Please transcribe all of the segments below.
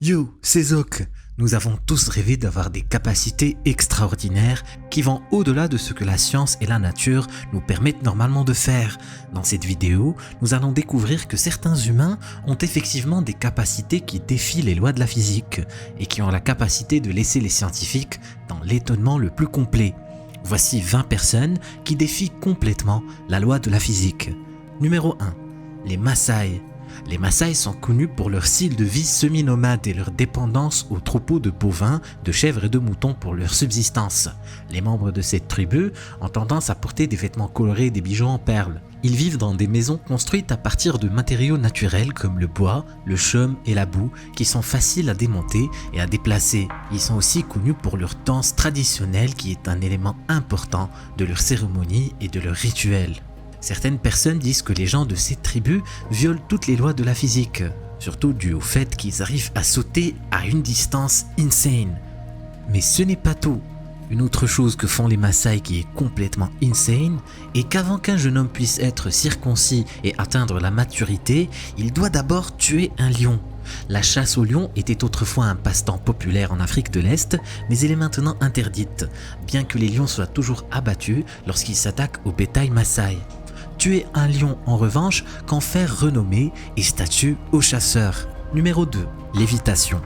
Yo, c'est Zoc. Nous avons tous rêvé d'avoir des capacités extraordinaires qui vont au-delà de ce que la science et la nature nous permettent normalement de faire. Dans cette vidéo, nous allons découvrir que certains humains ont effectivement des capacités qui défient les lois de la physique et qui ont la capacité de laisser les scientifiques dans l'étonnement le plus complet. Voici 20 personnes qui défient complètement la loi de la physique. Numéro 1. Les Maasai. Les Maasai sont connus pour leur style de vie semi-nomade et leur dépendance aux troupeaux de bovins, de chèvres et de moutons pour leur subsistance. Les membres de cette tribu ont tendance à porter des vêtements colorés et des bijoux en perles. Ils vivent dans des maisons construites à partir de matériaux naturels comme le bois, le chaume et la boue qui sont faciles à démonter et à déplacer. Ils sont aussi connus pour leur danse traditionnelle qui est un élément important de leur cérémonie et de leurs rituels. Certaines personnes disent que les gens de cette tribu violent toutes les lois de la physique, surtout dû au fait qu'ils arrivent à sauter à une distance insane. Mais ce n'est pas tout. Une autre chose que font les Maasai qui est complètement insane est qu'avant qu'un jeune homme puisse être circoncis et atteindre la maturité, il doit d'abord tuer un lion. La chasse au lion était autrefois un passe-temps populaire en Afrique de l'Est, mais elle est maintenant interdite, bien que les lions soient toujours abattus lorsqu'ils s'attaquent au bétail Maasai. Tuer un lion en revanche confère renommée et statut aux chasseurs. Numéro 2. Lévitation.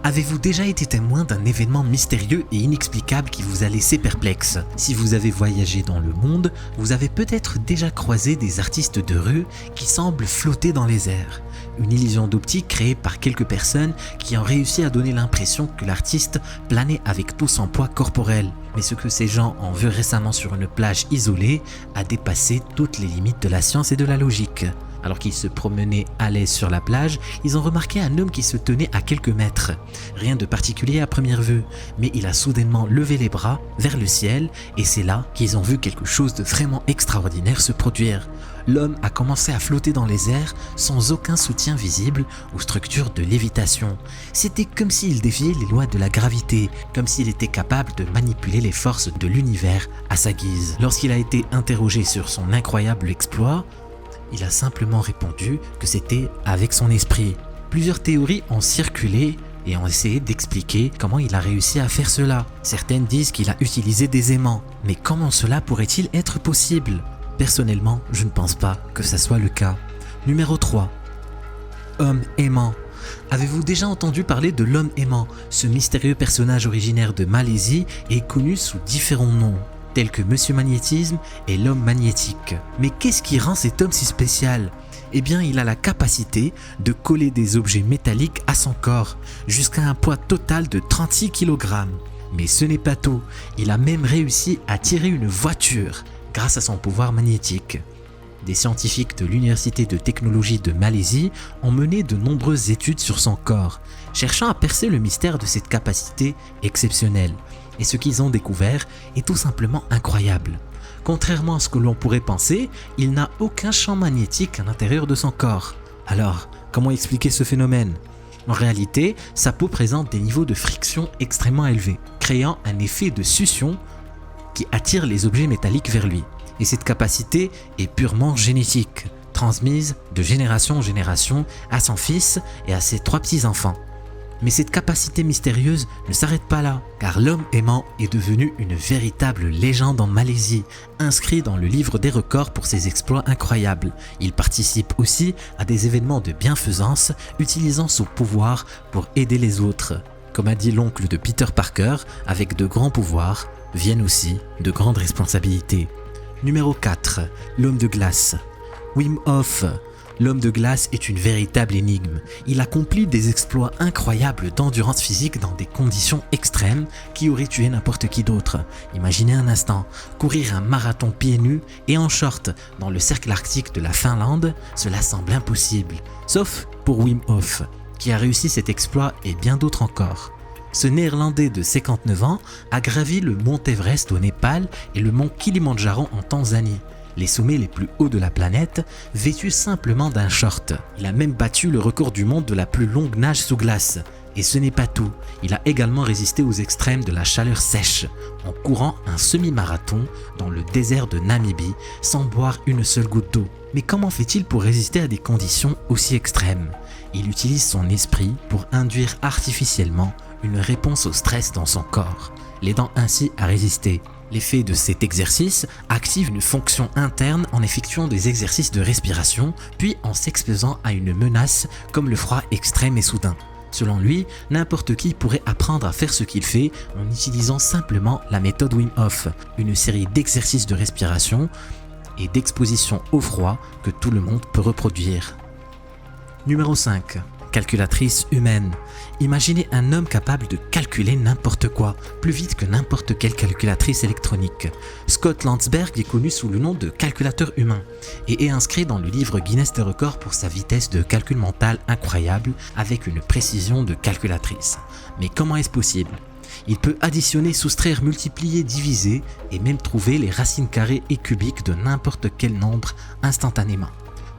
Avez-vous déjà été témoin d'un événement mystérieux et inexplicable qui vous a laissé perplexe? Si vous avez voyagé dans le monde, vous avez peut-être déjà croisé des artistes de rue qui semblent flotter dans les airs. Une illusion d'optique créée par quelques personnes qui ont réussi à donner l'impression que l'artiste planait avec tout son poids corporel. Mais ce que ces gens ont vu récemment sur une plage isolée a dépassé toutes les limites de la science et de la logique. Alors qu'ils se promenaient à l'aise sur la plage, ils ont remarqué un homme qui se tenait à quelques mètres. Rien de particulier à première vue, mais il a soudainement levé les bras vers le ciel et c'est là qu'ils ont vu quelque chose de vraiment extraordinaire se produire. L'homme a commencé à flotter dans les airs sans aucun soutien visible aux structures de lévitation. C'était comme s'il défiait les lois de la gravité, comme s'il était capable de manipuler les forces de l'univers à sa guise. Lorsqu'il a été interrogé sur son incroyable exploit, il a simplement répondu que c'était avec son esprit. Plusieurs théories ont circulé et ont essayé d'expliquer comment il a réussi à faire cela. Certaines disent qu'il a utilisé des aimants, mais comment cela pourrait-il être possible ? Personnellement, je ne pense pas que ça soit le cas. Numéro 3. Homme aimant. Avez-vous déjà entendu parler de l'homme aimant? Ce mystérieux personnage originaire de Malaisie est connu sous différents noms, tels que Monsieur Magnétisme et l'homme magnétique. Mais qu'est-ce qui rend cet homme si spécial? Eh bien, il a la capacité de coller des objets métalliques à son corps, jusqu'à un poids total de 36 kg. Mais ce n'est pas tout, il a même réussi à tirer une voiture grâce à son pouvoir magnétique. Des scientifiques de l'Université de technologie de Malaisie ont mené de nombreuses études sur son corps, cherchant à percer le mystère de cette capacité exceptionnelle. Et ce qu'ils ont découvert est tout simplement incroyable. Contrairement à ce que l'on pourrait penser, il n'a aucun champ magnétique à l'intérieur de son corps. Alors, comment expliquer ce phénomène? En réalité, sa peau présente des niveaux de friction extrêmement élevés, créant un effet de succion qui attire les objets métalliques vers lui. Et cette capacité est purement génétique, transmise de génération en génération à son fils et à ses 3 petits-enfants. Mais cette capacité mystérieuse ne s'arrête pas là, car l'homme aimant est devenu une véritable légende en Malaisie, inscrit dans le livre des records pour ses exploits incroyables. Il participe aussi à des événements de bienfaisance, utilisant son pouvoir pour aider les autres. Comme a dit l'oncle de Peter Parker, avec de grands pouvoirs viennent aussi de grandes responsabilités. Numéro 4. L'homme de glace. Wim Hof. L'homme de glace est une véritable énigme. Il accomplit des exploits incroyables d'endurance physique dans des conditions extrêmes qui auraient tué n'importe qui d'autre. Imaginez un instant, courir un marathon pieds nus et en short dans le cercle arctique de la Finlande, cela semble impossible. Sauf pour Wim Hof, qui a réussi cet exploit et bien d'autres encore. Ce Néerlandais de 59 ans a gravi le mont Everest au Népal et le mont Kilimandjaro en Tanzanie, les sommets les plus hauts de la planète, vêtu simplement d'un short. Il a même battu le record du monde de la plus longue nage sous glace. Et ce n'est pas tout, il a également résisté aux extrêmes de la chaleur sèche, en courant un semi-marathon dans le désert de Namibie sans boire une seule goutte d'eau. Mais comment fait-il pour résister à des conditions aussi extrêmes? Il utilise son esprit pour induire artificiellement une réponse au stress dans son corps, l'aidant ainsi à résister. L'effet de cet exercice active une fonction interne en effectuant des exercices de respiration, puis en s'exposant à une menace comme le froid extrême et soudain. Selon lui, n'importe qui pourrait apprendre à faire ce qu'il fait en utilisant simplement la méthode Wim Hof, une série d'exercices de respiration et d'exposition au froid que tout le monde peut reproduire. Numéro 5. Calculatrice humaine. Imaginez un homme capable de calculer n'importe quoi, plus vite que n'importe quelle calculatrice électronique. Scott Landsberg est connu sous le nom de calculateur humain et est inscrit dans le livre Guinness des records pour sa vitesse de calcul mental incroyable avec une précision de calculatrice. Mais comment est-ce possible ? Il peut additionner, soustraire, multiplier, diviser et même trouver les racines carrées et cubiques de n'importe quel nombre instantanément.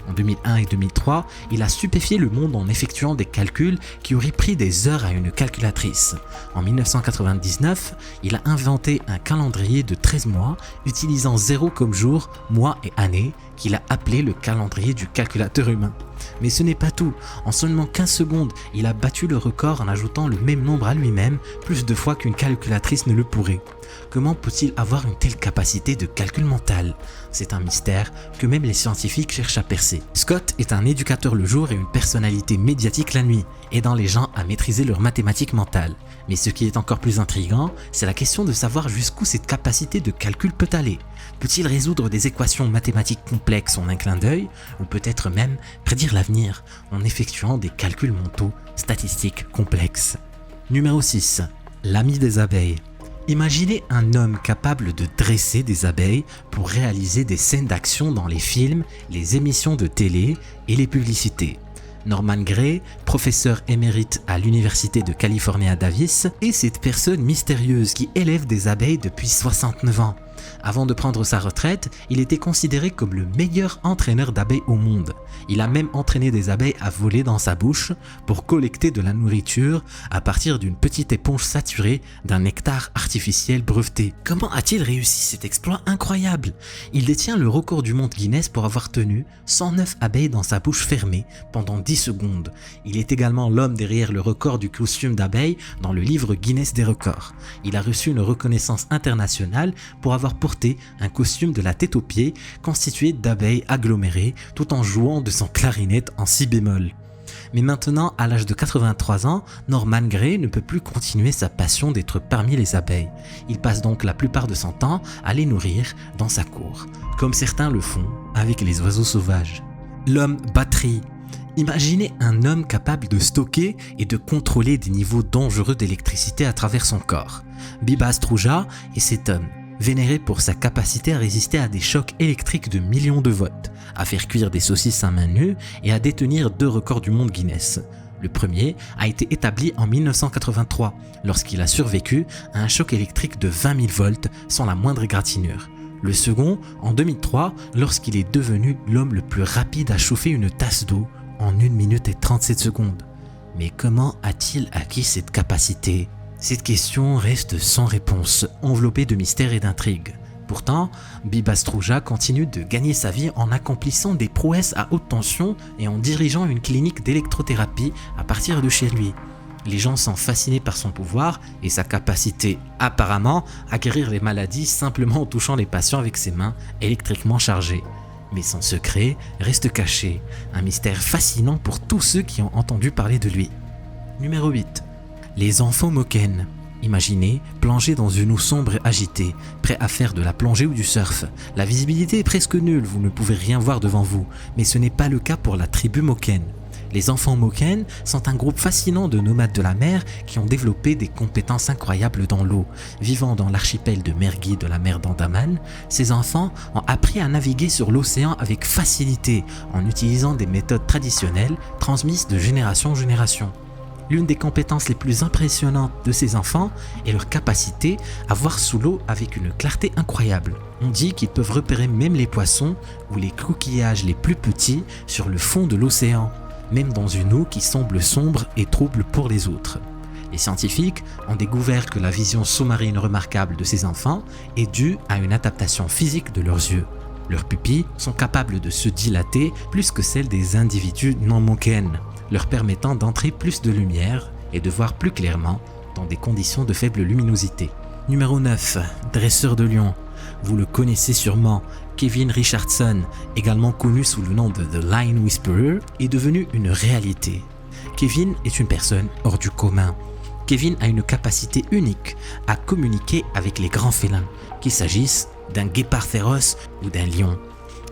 En 2001 et 2003, il a stupéfié le monde en effectuant des calculs qui auraient pris des heures à une calculatrice. En 1999, il a inventé un calendrier de 13 mois utilisant 0 comme jour, mois et année qu'il a appelé le calendrier du calculateur humain. Mais ce n'est pas tout. En seulement 15 secondes, il a battu le record en ajoutant le même nombre à lui-même plus de fois qu'une calculatrice ne le pourrait. Comment peut-il avoir une telle capacité de calcul mental ? C'est un mystère que même les scientifiques cherchent à percer. Scott est un éducateur le jour et une personnalité médiatique la nuit, aidant les gens à maîtriser leurs mathématiques mentales. Mais ce qui est encore plus intriguant, c'est la question de savoir jusqu'où cette capacité de calcul peut aller. Peut-il résoudre des équations mathématiques complexes en un clin d'œil, ou peut-être même prédire l'avenir en effectuant des calculs mentaux statistiques complexes ? Numéro 6. L'ami des abeilles. Imaginez un homme capable de dresser des abeilles pour réaliser des scènes d'action dans les films, les émissions de télé et les publicités. Norman Gray, professeur émérite à l'Université de Californie à Davis, est cette personne mystérieuse qui élève des abeilles depuis 69 ans. Avant de prendre sa retraite, il était considéré comme le meilleur entraîneur d'abeilles au monde. Il a même entraîné des abeilles à voler dans sa bouche pour collecter de la nourriture à partir d'une petite éponge saturée d'un nectar artificiel breveté. Comment a-t-il réussi cet exploit incroyable ? Il détient le record du monde Guinness pour avoir tenu 109 abeilles dans sa bouche fermée pendant 10 secondes. Il est également l'homme derrière le record du costume d'abeille dans le livre Guinness des records. Il a reçu une reconnaissance internationale pour avoir porté un costume de la tête aux pieds constitué d'abeilles agglomérées tout en jouant de son clarinette en si bémol. Mais maintenant, à l'âge de 83 ans, Norman Gray ne peut plus continuer sa passion d'être parmi les abeilles. Il passe donc la plupart de son temps à les nourrir dans sa cour, comme certains le font avec les oiseaux sauvages. L'homme batterie. Imaginez un homme capable de stocker et de contrôler des niveaux dangereux d'électricité à travers son corps. Biba Struja est cet homme, vénéré pour sa capacité à résister à des chocs électriques de millions de volts, à faire cuire des saucisses à main nue et à détenir 2 records du monde Guinness. Le premier a été établi en 1983, lorsqu'il a survécu à un choc électrique de 20 000 volts sans la moindre égratignure. Le second, en 2003, lorsqu'il est devenu l'homme le plus rapide à chauffer une tasse d'eau en 1 minute et 37 secondes. Mais comment a-t-il acquis cette capacité ? Cette question reste sans réponse, enveloppée de mystères et d'intrigues. Pourtant, Biba Struja continue de gagner sa vie en accomplissant des prouesses à haute tension et en dirigeant une clinique d'électrothérapie à partir de chez lui. Les gens sont fascinés par son pouvoir et sa capacité, apparemment, à guérir les maladies simplement en touchant les patients avec ses mains électriquement chargées. Mais son secret reste caché, un mystère fascinant pour tous ceux qui ont entendu parler de lui. Numéro 8. Les enfants Moken. Imaginez, plonger dans une eau sombre et agitée, prêt à faire de la plongée ou du surf. La visibilité est presque nulle, vous ne pouvez rien voir devant vous, mais ce n'est pas le cas pour la tribu Moken. Les enfants Moken sont un groupe fascinant de nomades de la mer qui ont développé des compétences incroyables dans l'eau. Vivant dans l'archipel de Mergui de la mer d'Andaman, ces enfants ont appris à naviguer sur l'océan avec facilité en utilisant des méthodes traditionnelles transmises de génération en génération. L'une des compétences les plus impressionnantes de ces enfants est leur capacité à voir sous l'eau avec une clarté incroyable. On dit qu'ils peuvent repérer même les poissons ou les coquillages les plus petits sur le fond de l'océan, même dans une eau qui semble sombre et trouble pour les autres. Les scientifiques ont découvert que la vision sous-marine remarquable de ces enfants est due à une adaptation physique de leurs yeux. Leurs pupilles sont capables de se dilater plus que celles des individus non Moken. leur permettant d'entrer plus de lumière et de voir plus clairement dans des conditions de faible luminosité. Numéro 9. Dresseur de lions. Vous le connaissez sûrement, Kevin Richardson, également connu sous le nom de The Lion Whisperer, est devenu une réalité. Kevin est une personne hors du commun. Kevin a une capacité unique à communiquer avec les grands félins, qu'il s'agisse d'un guépard féroce ou d'un lion.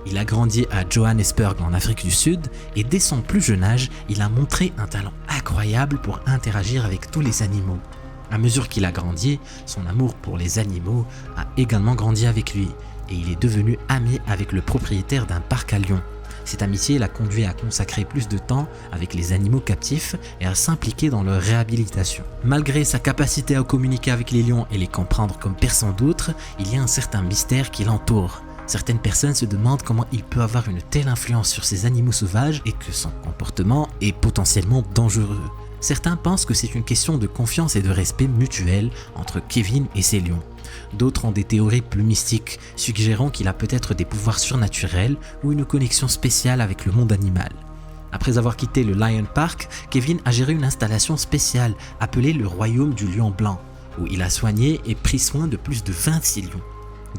Il a grandi à Johannesburg en Afrique du Sud et dès son plus jeune âge, il a montré un talent incroyable pour interagir avec tous les animaux. À mesure qu'il a grandi, son amour pour les animaux a également grandi avec lui et il est devenu ami avec le propriétaire d'un parc à Lyon. Cette amitié l'a conduit à consacrer plus de temps avec les animaux captifs et à s'impliquer dans leur réhabilitation. Malgré sa capacité à communiquer avec les lions et les comprendre comme personne d'autre, il y a un certain mystère qui l'entoure. Certaines personnes se demandent comment il peut avoir une telle influence sur ces animaux sauvages et que son comportement est potentiellement dangereux. Certains pensent que c'est une question de confiance et de respect mutuel entre Kevin et ses lions. D'autres ont des théories plus mystiques, suggérant qu'il a peut-être des pouvoirs surnaturels ou une connexion spéciale avec le monde animal. Après avoir quitté le Lion Park, Kevin a géré une installation spéciale appelée le Royaume du Lion Blanc, où il a soigné et pris soin de plus de 26 lions,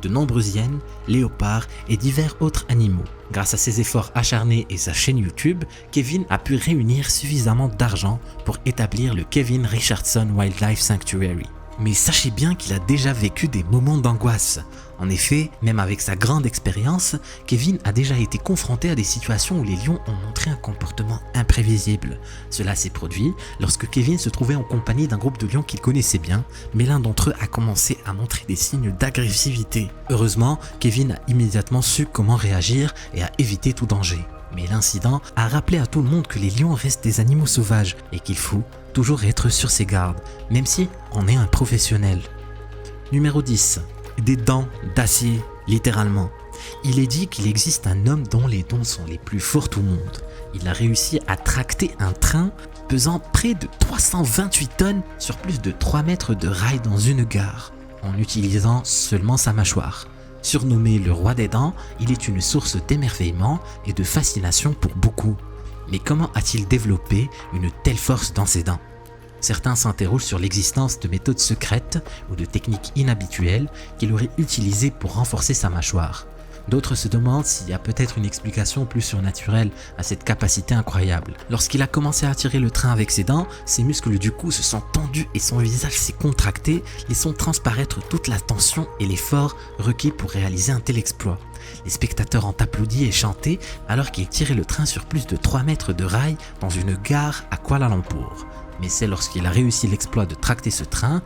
de nombreuses hyènes, léopards et divers autres animaux. Grâce à ses efforts acharnés et sa chaîne YouTube, Kevin a pu réunir suffisamment d'argent pour établir le Kevin Richardson Wildlife Sanctuary. Mais sachez bien qu'il a déjà vécu des moments d'angoisse. En effet, même avec sa grande expérience, Kevin a déjà été confronté à des situations où les lions ont montré un comportement imprévisible. Cela s'est produit lorsque Kevin se trouvait en compagnie d'un groupe de lions qu'il connaissait bien, mais l'un d'entre eux a commencé à montrer des signes d'agressivité. Heureusement, Kevin a immédiatement su comment réagir et a évité tout danger. Mais l'incident a rappelé à tout le monde que les lions restent des animaux sauvages et qu'il faut toujours être sur ses gardes, même si on est un professionnel. Numéro 10. Des dents d'acier, littéralement. Il est dit qu'il existe un homme dont les dents sont les plus fortes au monde. Il a réussi à tracter un train pesant près de 328 tonnes sur plus de 3 mètres de rail dans une gare, en utilisant seulement sa mâchoire. Surnommé le roi des dents, il est une source d'émerveillement et de fascination pour beaucoup. Mais comment a-t-il développé une telle force dans ses dents ? Certains s'interrogent sur l'existence de méthodes secrètes ou de techniques inhabituelles qu'il aurait utilisées pour renforcer sa mâchoire. D'autres se demandent s'il y a peut-être une explication plus surnaturelle à cette capacité incroyable. Lorsqu'il a commencé à tirer le train avec ses dents, ses muscles du cou se sont tendus et son visage s'est contracté, laissant transparaître toute la tension et l'effort requis pour réaliser un tel exploit. Les spectateurs ont applaudi et chanté alors qu'il tirait le train sur plus de 3 mètres de rail dans une gare à Kuala Lumpur. Mais c'est lorsqu'il a réussi l'exploit de tracter ce train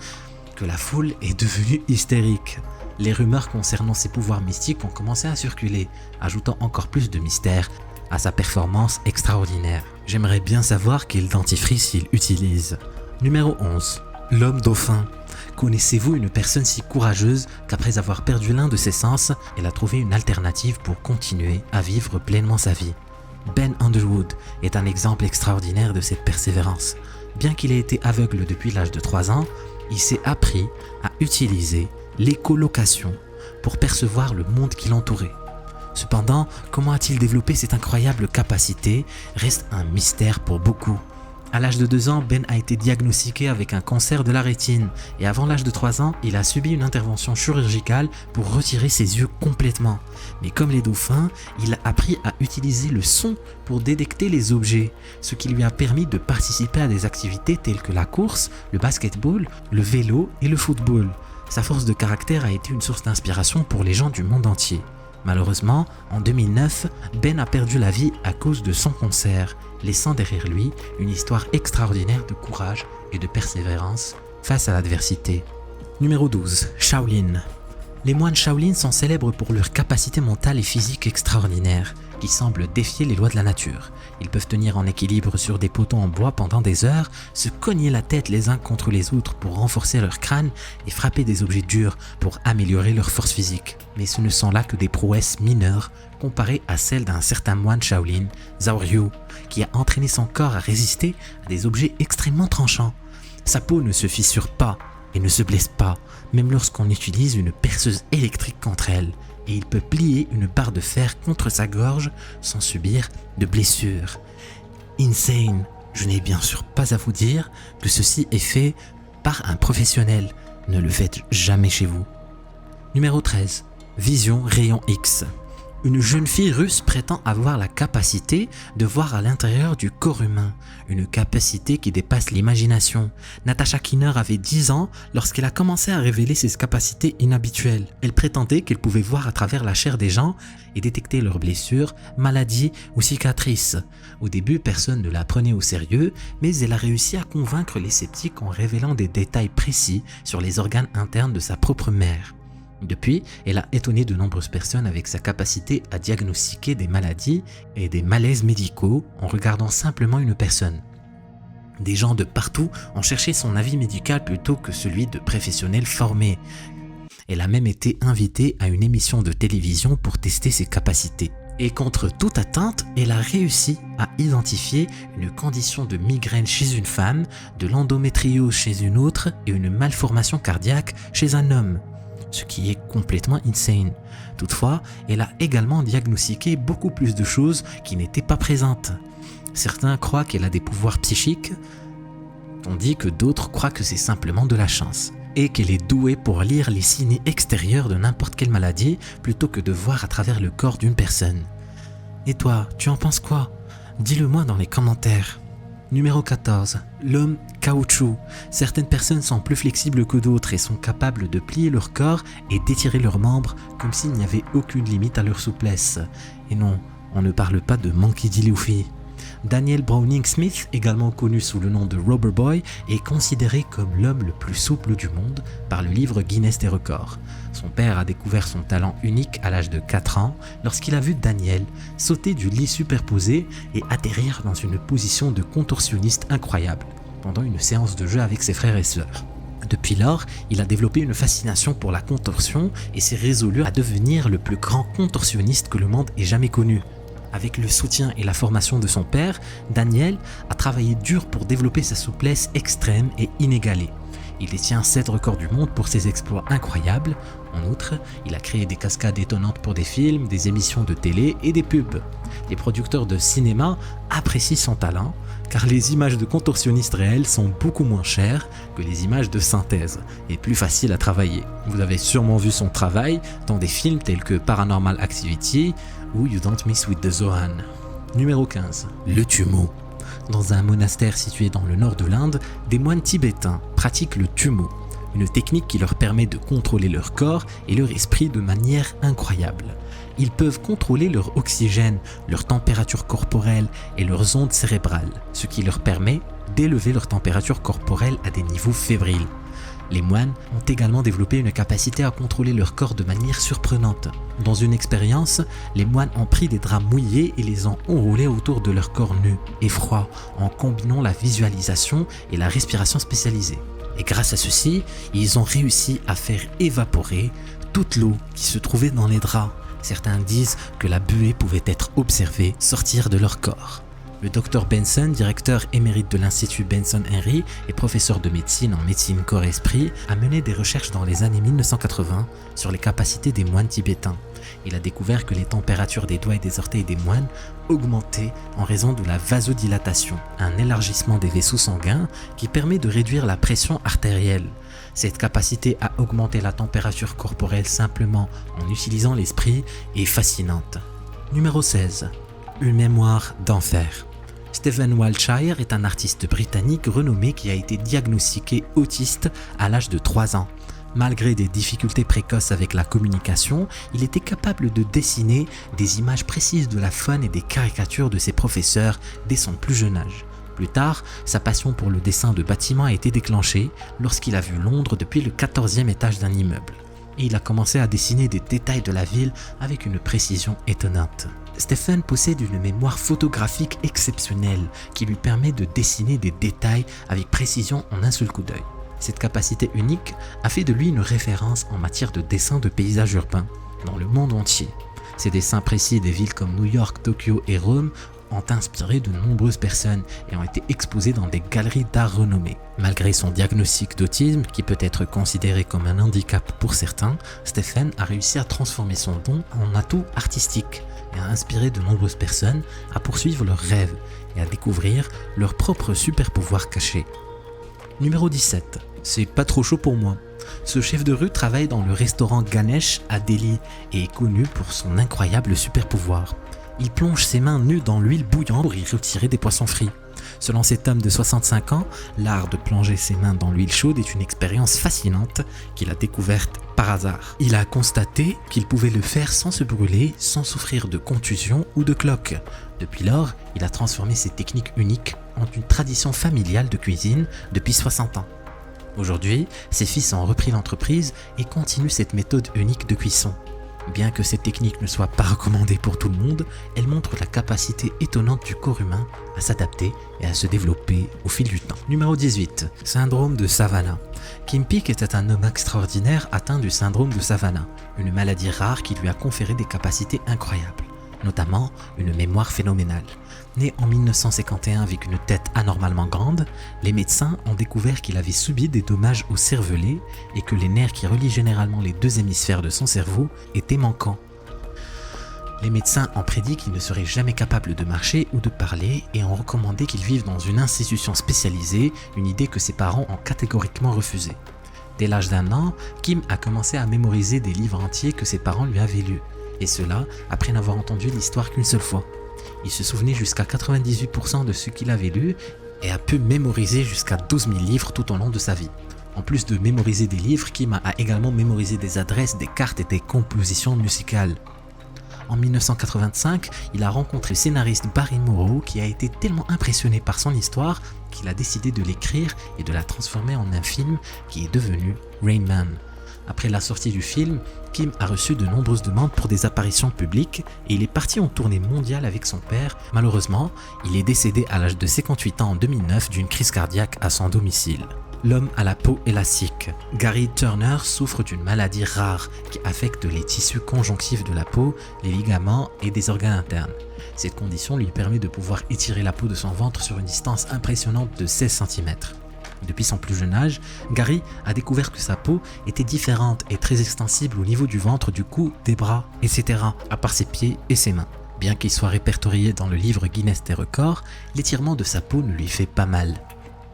que la foule est devenue hystérique. Les rumeurs concernant ses pouvoirs mystiques ont commencé à circuler, ajoutant encore plus de mystère à sa performance extraordinaire. J'aimerais bien savoir quel dentifrice il utilise. Numéro 11. L'homme dauphin. Connaissez-vous une personne si courageuse qu'après avoir perdu l'un de ses sens, elle a trouvé une alternative pour continuer à vivre pleinement sa vie? Ben Underwood est un exemple extraordinaire de cette persévérance. Bien qu'il ait été aveugle depuis l'âge de 3 ans, il s'est appris à utiliser l'écholocation pour percevoir le monde qui l'entourait. Cependant, comment a-t-il développé cette incroyable capacité reste un mystère pour beaucoup. À l'âge de 2 ans, Ben a été diagnostiqué avec un cancer de la rétine et avant l'âge de 3 ans, il a subi une intervention chirurgicale pour retirer ses yeux complètement. Mais comme les dauphins, il a appris à utiliser le son pour détecter les objets, ce qui lui a permis de participer à des activités telles que la course, le basketball, le vélo et le football. Sa force de caractère a été une source d'inspiration pour les gens du monde entier. Malheureusement, en 2009, Ben a perdu la vie à cause de son cancer, laissant derrière lui une histoire extraordinaire de courage et de persévérance face à l'adversité. Numéro 12. Shaolin. Les moines Shaolin sont célèbres pour leur capacité mentale et physique extraordinaire, qui semblent défier les lois de la nature. Ils peuvent tenir en équilibre sur des poteaux en bois pendant des heures, se cogner la tête les uns contre les autres pour renforcer leur crâne et frapper des objets durs pour améliorer leur force physique. Mais ce ne sont là que des prouesses mineures comparées à celles d'un certain moine Shaolin, Zhao Ryu, qui a entraîné son corps à résister à des objets extrêmement tranchants. Sa peau ne se fissure pas et ne se blesse pas, même lorsqu'on utilise une perceuse électrique contre elle. Et il peut plier une barre de fer contre sa gorge sans subir de blessure. Insane, Je n'ai bien sûr pas à vous dire que ceci est fait par un professionnel. Ne le faites jamais chez vous. Numéro 13. Vision rayon X. Une jeune fille russe prétend avoir la capacité de voir à l'intérieur du corps humain, une capacité qui dépasse l'imagination. Natasha Kinner avait 10 ans lorsqu'elle a commencé à révéler ses capacités inhabituelles. Elle prétendait qu'elle pouvait voir à travers la chair des gens et détecter leurs blessures, maladies ou cicatrices. Au début, personne ne la prenait au sérieux, mais elle a réussi à convaincre les sceptiques en révélant des détails précis sur les organes internes de sa propre mère. Depuis, elle a étonné de nombreuses personnes avec sa capacité à diagnostiquer des maladies et des malaises médicaux en regardant simplement une personne. Des gens de partout ont cherché son avis médical plutôt que celui de professionnels formés. Elle a même été invitée à une émission de télévision pour tester ses capacités. Et contre toute attente, elle a réussi à identifier une condition de migraine chez une femme, de l'endométriose chez une autre et une malformation cardiaque chez un homme. Ce qui est complètement insane. Toutefois, elle a également diagnostiqué beaucoup plus de choses qui n'étaient pas présentes. Certains croient qu'elle a des pouvoirs psychiques, tandis que d'autres croient que c'est simplement de la chance, et qu'elle est douée pour lire les signes extérieurs de n'importe quelle maladie plutôt que de voir à travers le corps d'une personne. Et toi, tu en penses quoi? Dis-le-moi dans les commentaires. Numéro 14. L'homme caoutchouc. Certaines personnes sont plus flexibles que d'autres et sont capables de plier leur corps et d'étirer leurs membres comme s'il n'y avait aucune limite à leur souplesse. Et non, on ne parle pas de Monkey D. Luffy. Daniel Browning Smith, également connu sous le nom de Rubber Boy, est considéré comme l'homme le plus souple du monde par le livre Guinness des records. Son père a découvert son talent unique à l'âge de 4 ans lorsqu'il a vu Daniel sauter du lit superposé et atterrir dans une position de contorsionniste incroyable pendant une séance de jeu avec ses frères et sœurs. Depuis lors, il a développé une fascination pour la contorsion et s'est résolu à devenir le plus grand contorsionniste que le monde ait jamais connu. Avec le soutien et la formation de son père, Daniel a travaillé dur pour développer sa souplesse extrême et inégalée. Il détient 7 records du monde pour ses exploits incroyables. En outre, il a créé des cascades étonnantes pour des films, des émissions de télé et des pubs. Les producteurs de cinéma apprécient son talent, car les images de contorsionnistes réels sont beaucoup moins chères que les images de synthèse et plus faciles à travailler. Vous avez sûrement vu son travail dans des films tels que Paranormal Activity ou You Don't Mess with the Zohan. Numéro 15. Le tumo. Dans un monastère situé dans le nord de l'Inde, des moines tibétains pratiquent le tumo, une technique qui leur permet de contrôler leur corps et leur esprit de manière incroyable. Ils peuvent contrôler leur oxygène, leur température corporelle et leurs ondes cérébrales, ce qui leur permet d'élever leur température corporelle à des niveaux fébriles. Les moines ont également développé une capacité à contrôler leur corps de manière surprenante. Dans une expérience, les moines ont pris des draps mouillés et les ont enroulés autour de leur corps nu et froid en combinant la visualisation et la respiration spécialisée. Et grâce à ceci, ils ont réussi à faire évaporer toute l'eau qui se trouvait dans les draps. Certains disent que la buée pouvait être observée sortir de leur corps. Le Dr Benson, directeur émérite de l'Institut Benson Henry et professeur de médecine en médecine corps-esprit, a mené des recherches dans les années 1980 sur les capacités des moines tibétains. Il a découvert que les températures des doigts et des orteils des moines augmentaient en raison de la vasodilatation, un élargissement des vaisseaux sanguins qui permet de réduire la pression artérielle. Cette capacité à augmenter la température corporelle simplement en utilisant l'esprit est fascinante. Numéro 16. Une mémoire d'enfer. Stephen Wiltshire est un artiste britannique renommé qui a été diagnostiqué autiste à l'âge de 3 ans. Malgré des difficultés précoces avec la communication, il était capable de dessiner des images précises de la faune et des caricatures de ses professeurs dès son plus jeune âge. Plus tard, sa passion pour le dessin de bâtiments a été déclenchée lorsqu'il a vu Londres depuis le 14e étage d'un immeuble. Et il a commencé à dessiner des détails de la ville avec une précision étonnante. Stephen possède une mémoire photographique exceptionnelle qui lui permet de dessiner des détails avec précision en un seul coup d'œil. Cette capacité unique a fait de lui une référence en matière de dessin de paysages urbains dans le monde entier. Ses dessins précis des villes comme New York, Tokyo et Rome ont inspiré de nombreuses personnes et ont été exposés dans des galeries d'art renommées. Malgré son diagnostic d'autisme, qui peut être considéré comme un handicap pour certains, Stephen a réussi à transformer son don en atout artistique et a inspiré de nombreuses personnes à poursuivre leurs rêves et à découvrir leurs propres super pouvoirs cachés. Numéro 17. C'est pas trop chaud pour moi. Ce chef de rue travaille dans le restaurant Ganesh à Delhi et est connu pour son incroyable super pouvoir. Il plonge ses mains nues dans l'huile bouillante pour y retirer des poissons frits. Selon cet homme de 65 ans, l'art de plonger ses mains dans l'huile chaude est une expérience fascinante qu'il a découverte par hasard. Il a constaté qu'il pouvait le faire sans se brûler, sans souffrir de contusion ou de cloque. Depuis lors, il a transformé ces techniques uniques en une tradition familiale de cuisine depuis 60 ans. Aujourd'hui, ses fils ont repris l'entreprise et continuent cette méthode unique de cuisson. Bien que cette technique ne soit pas recommandée pour tout le monde, elle montre la capacité étonnante du corps humain à s'adapter et à se développer au fil du temps. Numéro 18. Syndrome de Savannah. Kim Peek était un homme extraordinaire atteint du syndrome de Savannah, une maladie rare qui lui a conféré des capacités incroyables, notamment une mémoire phénoménale. Né en 1951 avec une tête anormalement grande, les médecins ont découvert qu'il avait subi des dommages au cervelet et que les nerfs qui relient généralement les deux hémisphères de son cerveau étaient manquants. Les médecins ont prédit qu'il ne serait jamais capable de marcher ou de parler et ont recommandé qu'il vive dans une institution spécialisée, une idée que ses parents ont catégoriquement refusée. Dès l'âge d'1 an, Kim a commencé à mémoriser des livres entiers que ses parents lui avaient lus, et cela après n'avoir entendu l'histoire qu'une seule fois. Il se souvenait jusqu'à 98% de ce qu'il avait lu et a pu mémoriser jusqu'à 12 000 livres tout au long de sa vie. En plus de mémoriser des livres, Kim a également mémorisé des adresses, des cartes et des compositions musicales. En 1985, il a rencontré le scénariste Barry Morrow qui a été tellement impressionné par son histoire qu'il a décidé de l'écrire et de la transformer en un film qui est devenu Rain Man. Après la sortie du film, Kim a reçu de nombreuses demandes pour des apparitions publiques et il est parti en tournée mondiale avec son père. Malheureusement, il est décédé à l'âge de 58 ans en 2009 d'une crise cardiaque à son domicile. L'homme à la peau élastique. Gary Turner souffre d'une maladie rare qui affecte les tissus conjonctifs de la peau, les ligaments et des organes internes. Cette condition lui permet de pouvoir étirer la peau de son ventre sur une distance impressionnante de 16 cm. Depuis son plus jeune âge, Gary a découvert que sa peau était différente et très extensible au niveau du ventre, du cou, des bras, etc., à part ses pieds et ses mains. Bien qu'il soit répertorié dans le livre Guinness des records, l'étirement de sa peau ne lui fait pas mal.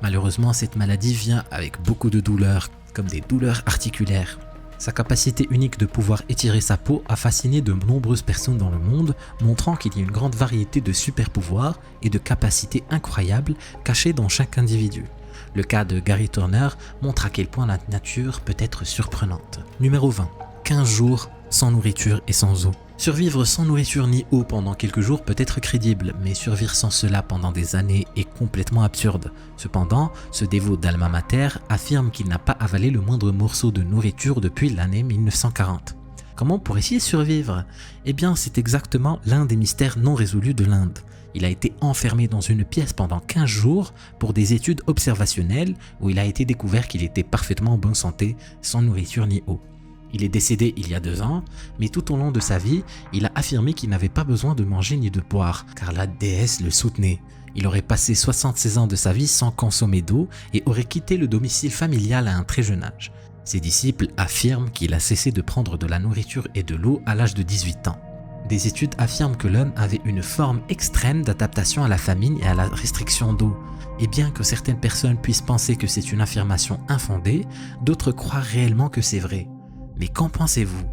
Malheureusement, cette maladie vient avec beaucoup de douleurs, comme des douleurs articulaires. Sa capacité unique de pouvoir étirer sa peau a fasciné de nombreuses personnes dans le monde, montrant qu'il y a une grande variété de super pouvoirs et de capacités incroyables cachées dans chaque individu. Le cas de Gary Turner montre à quel point la nature peut être surprenante. Numéro 20. 15 jours sans nourriture et sans eau. Survivre sans nourriture ni eau pendant quelques jours peut être crédible, mais survivre sans cela pendant des années est complètement absurde. Cependant, ce dévot d'Alma Mater affirme qu'il n'a pas avalé le moindre morceau de nourriture depuis l'année 1940. Comment pourrait-il survivre? Eh bien, c'est exactement l'un des mystères non résolus de l'Inde. Il a été enfermé dans une pièce pendant 15 jours pour des études observationnelles où il a été découvert qu'il était parfaitement en bonne santé, sans nourriture ni eau. Il est décédé il y a 2 ans, mais tout au long de sa vie, il a affirmé qu'il n'avait pas besoin de manger ni de boire, car la déesse le soutenait. Il aurait passé 76 ans de sa vie sans consommer d'eau et aurait quitté le domicile familial à un très jeune âge. Ses disciples affirment qu'il a cessé de prendre de la nourriture et de l'eau à l'âge de 18 ans. Des études affirment que l'homme avait une forme extrême d'adaptation à la famine et à la restriction d'eau. Et bien que certaines personnes puissent penser que c'est une affirmation infondée, d'autres croient réellement que c'est vrai. Mais qu'en pensez-vous?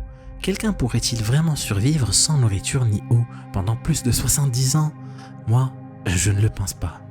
Quelqu'un pourrait-il vraiment survivre sans nourriture ni eau pendant plus de 70 ans? Moi, je ne le pense pas.